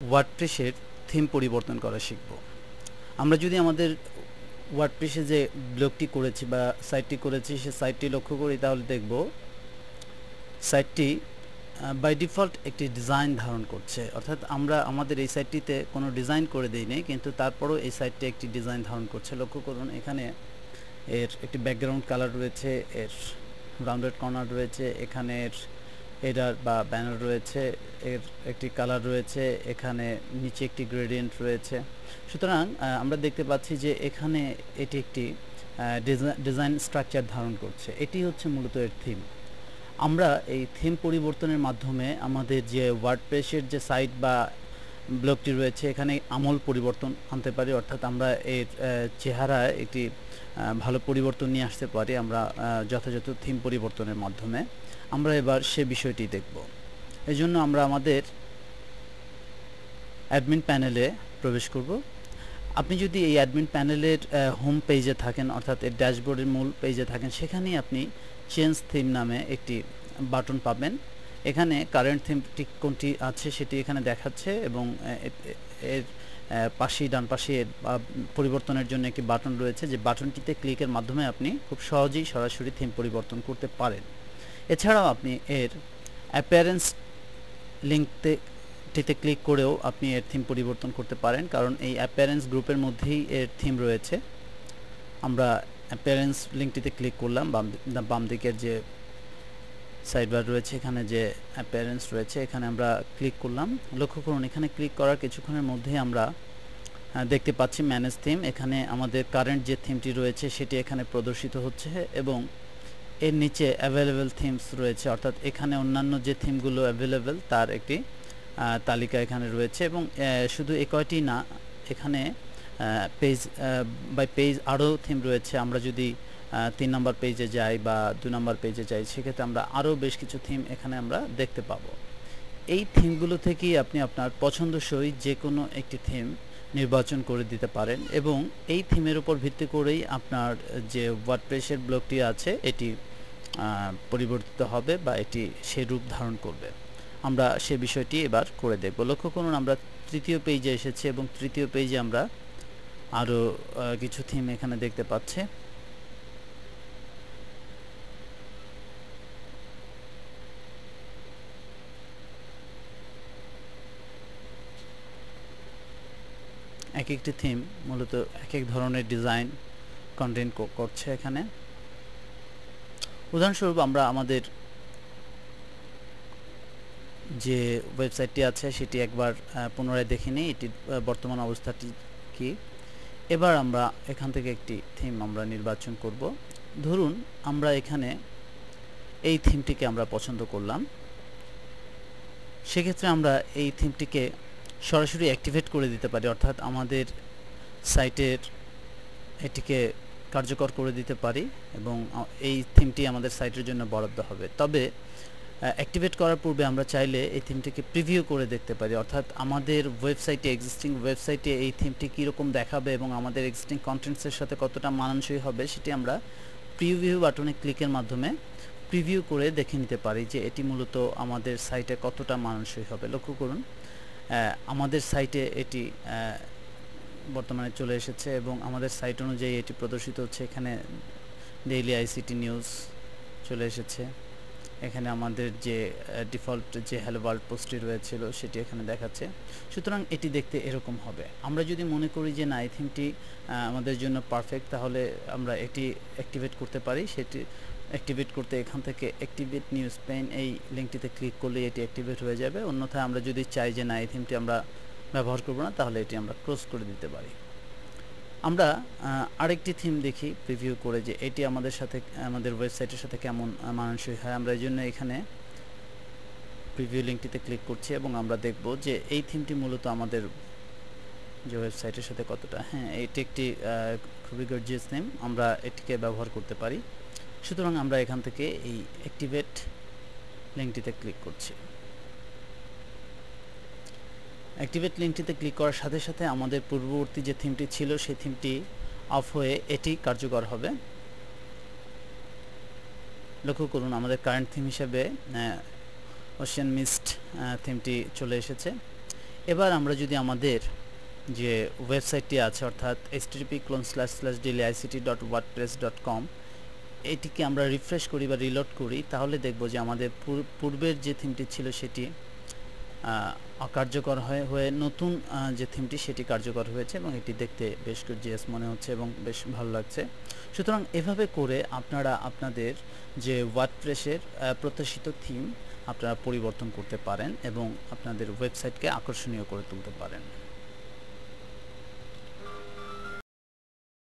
ওয়ার্ডপ্রেসের theme পরিবর্তন করা শিখব। আমরা যদি আমাদের ওয়ার্ডপ্রেসে যে ব্লগটি করেছি বা সাইটটি করেছি সে সাইটটি লক্ষ্য করি তাহলে দেখব সাইটটি বাই ডিফল্ট একটি ডিজাইন ধারণ করছে, অর্থাৎ আমরা আমাদের এই সাইটটিতে কোনো ডিজাইন করে দিইনি, কিন্তু তারপরও এই সাইটটি একটি ডিজাইন ধারণ করছে। লক্ষ্য করুন, এখানে এর একটি ব্যাকগ্রাউন্ড কালার রয়েছে, এর রাউন্ডেড কর্নার রয়েছে, এখানের হেডার বা ব্যানার রয়েছে, এর একটি কালার রয়েছে, এখানে নিচে একটি গ্রেডিয়েন্ট রয়েছে। সুতরাং আমরা দেখতে পাচ্ছি যে এখানে এটি একটি ডিজাইন স্ট্রাকচার ধারণ করছে। এটি হচ্ছে মূলত এর থিম। আমরা এই থিম পরিবর্তনের মাধ্যমে আমাদের যে ওয়ার্ডপ্রেসের যে সাইট বা ব্লগটি রয়েছে এখানে আমূল পরিবর্তন আনতে পারি, অর্থাৎ আমরা এর চেহারায় একটি ভালো পরিবর্তন নিয়ে আসতে পারি আমরা যথাযথ থিম পরিবর্তনের মাধ্যমে। আমরা এবার সে বিষয়টি দেখব। এজন্য আমরা আমাদের অ্যাডমিন প্যানেলে প্রবেশ করব। আপনি যদি এই অ্যাডমিন প্যানেলের হোম পেজে থাকেন, অর্থাৎ এর ড্যাশবোর্ডের মূল পেজে থাকেন, সেখানেই আপনি চেঞ্জ থিম নামে একটি বাটন পাবেন। এখানে কারেন্ট থিমটি কোনটি আছে সেটি এখানে দেখাচ্ছে এবং এর পাশেই ডান পাশে পরিবর্তনের জন্য একটি বাটন রয়েছে, যে বাটনটিতে ক্লিকের মাধ্যমে আপনি খুব সহজেই সরাসরি থিম পরিবর্তন করতে পারেন। এছাড়াও আপনি এর অ্যাপিয়ারেন্স লিঙ্কটিতে ক্লিক করেও আপনি এর থিম পরিবর্তন করতে পারেন, কারণ এই অ্যাপিয়ারেন্স গ্রুপের মধ্যেই এর থিম রয়েছে। আমরা অ্যাপিয়ারেন্স লিঙ্কটিতে ক্লিক করলাম, বাম দিকের যে সাইডবার রয়েছে এখানে যে অ্যাপিয়ারেন্স রয়েছে এখানে আমরা ক্লিক করলাম। লক্ষ্য করুন, এখানে ক্লিক করার কিছুক্ষণের মধ্যেই আমরা দেখতে পাচ্ছি ম্যানেজ থিম। এখানে আমাদের কারেন্ট যে থিমটি রয়েছে সেটি এখানে প্রদর্শিত হচ্ছে এবং এর নিচে অ্যাভেলেবেল থিমস রয়েছে, অর্থাৎ এখানে অন্যান্য যে থিমগুলো অ্যাভেলেবেল তার একটি তালিকা এখানে রয়েছে। এবং শুধু এ কয়টি না, এখানে পেজ বাই পেজ আরও থিম রয়েছে। আমরা যদি 3 নম্বর পেজে যাই বা 2 নম্বর পেজে যাই, সেক্ষেত্রে আমরা আরও বেশ কিছু থিম এখানে আমরা দেখতে পাবো। এই থিমগুলো থেকেই আপনি আপনার পছন্দসই যে কোনো একটি থিম নির্বাচন করে দিতে পারেন এবং এই থিমের উপর ভিত্তি করেই আপনার যে ওয়ার্ডপ্রেসের ব্লগটি আছে এটি পরিবর্তিত হবে বা এটি সেই রূপ ধারণ করবে। আমরা সে বিষয়টি এবার করে দেখব। লক্ষ্য করুন, আমরা তৃতীয় পেজে এসেছি এবং তৃতীয় পেজে আমরা আরও কিছু থিম এখানে দেখতে পাচ্ছি। এক একটি থিম মূলত এক এক ধরনের ডিজাইন কন্টেন্ট করছে এখানে। উদাহরণস্বরূপ আমরা আমাদের যে ওয়েবসাইটটি আছে সেটি একবার পুনরায় দেখে নিই, এটির বর্তমান অবস্থাটি কি। এবার আমরা এখান থেকে একটি থিম আমরা নির্বাচন করব। ধরুন আমরা এখানে এই থিমটিকে আমরা পছন্দ করলাম, সেক্ষেত্রে আমরা এই থিমটিকে সরাসরি অ্যাক্টিভেট করে দিতে পারি, অর্থাৎ আমাদের সাইটের এটিকে কার্যকর করে দিতে পারি এবং এই থিমটি আমাদের সাইটের জন্য বরাদ্দ হবে। তবে অ্যাক্টিভেট করার পূর্বে আমরা চাইলে এই থিমটিকে প্রিভিউ করে দেখতে পারি, অর্থাৎ আমাদের ওয়েবসাইটে এক্সিস্টিং ওয়েবসাইটে এই থিমটি কীরকম দেখাবে এবং আমাদের এক্সিস্টিং কন্টেন্টসের সাথে কতটা মানানসই হবে সেটি আমরা প্রিভিউ বাটনে ক্লিকের মাধ্যমে প্রিভিউ করে দেখে নিতে পারি যে এটি মূলত আমাদের সাইটে কতটা মানানসই হবে। লক্ষ্য করুন, আমাদের সাইটে এটি বর্তমানে চলে এসেছে এবং আমাদের সাইট অনুযায়ী এটি প্রদর্শিত হচ্ছে। এখানে ডেইলি আইসিটি নিউজ চলে এসেছে, এখানে আমাদের যে ডিফল্ট যে হ্যালো ওয়ার্ল্ড পোস্টটি রয়েছিল সেটি এখানে দেখাচ্ছে। সুতরাং এটি দেখতে এরকম হবে। আমরা যদি মনে করি যে না, এই থিমটি আমাদের জন্য পারফেক্ট, তাহলে আমরা এটি অ্যাক্টিভেট করতে পারি। সেটি অ্যাক্টিভেট করতে এখান থেকে অ্যাক্টিভেট নিউজ পেইন এই লিঙ্কটিতে ক্লিক করলে এটি অ্যাক্টিভেট হয়ে যাবে। অন্যথায় আমরা যদি চাই যে না, এই থিমটি আমরা ব্যবহার করব না, তাহলে এটি আমরা ক্লোজ করে দিতে পারি। আমরা আরেকটি থিম দেখি প্রিভিউ করে যে এটি আমাদের সাথে আমাদের ওয়েবসাইটের সাথে কেমন মানানসই হয়। আমরা এই জন্য এখানে প্রিভিউ লিঙ্কটিতে ক্লিক করছি এবং আমরা দেখব যে এই থিমটি মূলত আমাদের যে ওয়েবসাইটের সাথে কতটা, এটি একটি খুবই গর্জিয়াস থিম, আমরা এটিকে ব্যবহার করতে পারি। সুতরাং আমরা এখান থেকে এই অ্যাক্টিভেট লিঙ্কটিতে ক্লিক করছি। অ্যাক্টিভেট লিঙ্কটিতে ক্লিক করার সাথে সাথে আমাদের পূর্ববর্তী যে থিমটি ছিল সেই থিমটি অফ হয়ে এটি কার্যকর হবে। লক্ষ্য করুন, আমাদের কারেন্ট থিম হিসেবে ওশিয়ান মিস্ট থিমটি চলে এসেছে। এবার আমরা যদি আমাদের যে ওয়েবসাইটটি আছে অর্থাৎ http://dailyict.wordpress.com এটিকে আমরা রিফ্রেশ করি বা রিলোড করি, তাহলে দেখব যে আমাদের পূর্বের যে থিমটি ছিল সেটি অকার্যকর হয়ে নতুন যে থিমটি সেটি কার্যকর হয়েছে এবং এটি দেখতে বেশ গর্জিয়াস মনে হচ্ছে এবং বেশ ভালো লাগছে। সুতরাং এভাবে করে আপনারা আপনাদের যে ওয়ার্ডপ্রেসের প্রত্যাশিত থিম আপনারা পরিবর্তন করতে পারেন এবং আপনাদের ওয়েবসাইটকে আকর্ষণীয় করে তুলতে পারেন।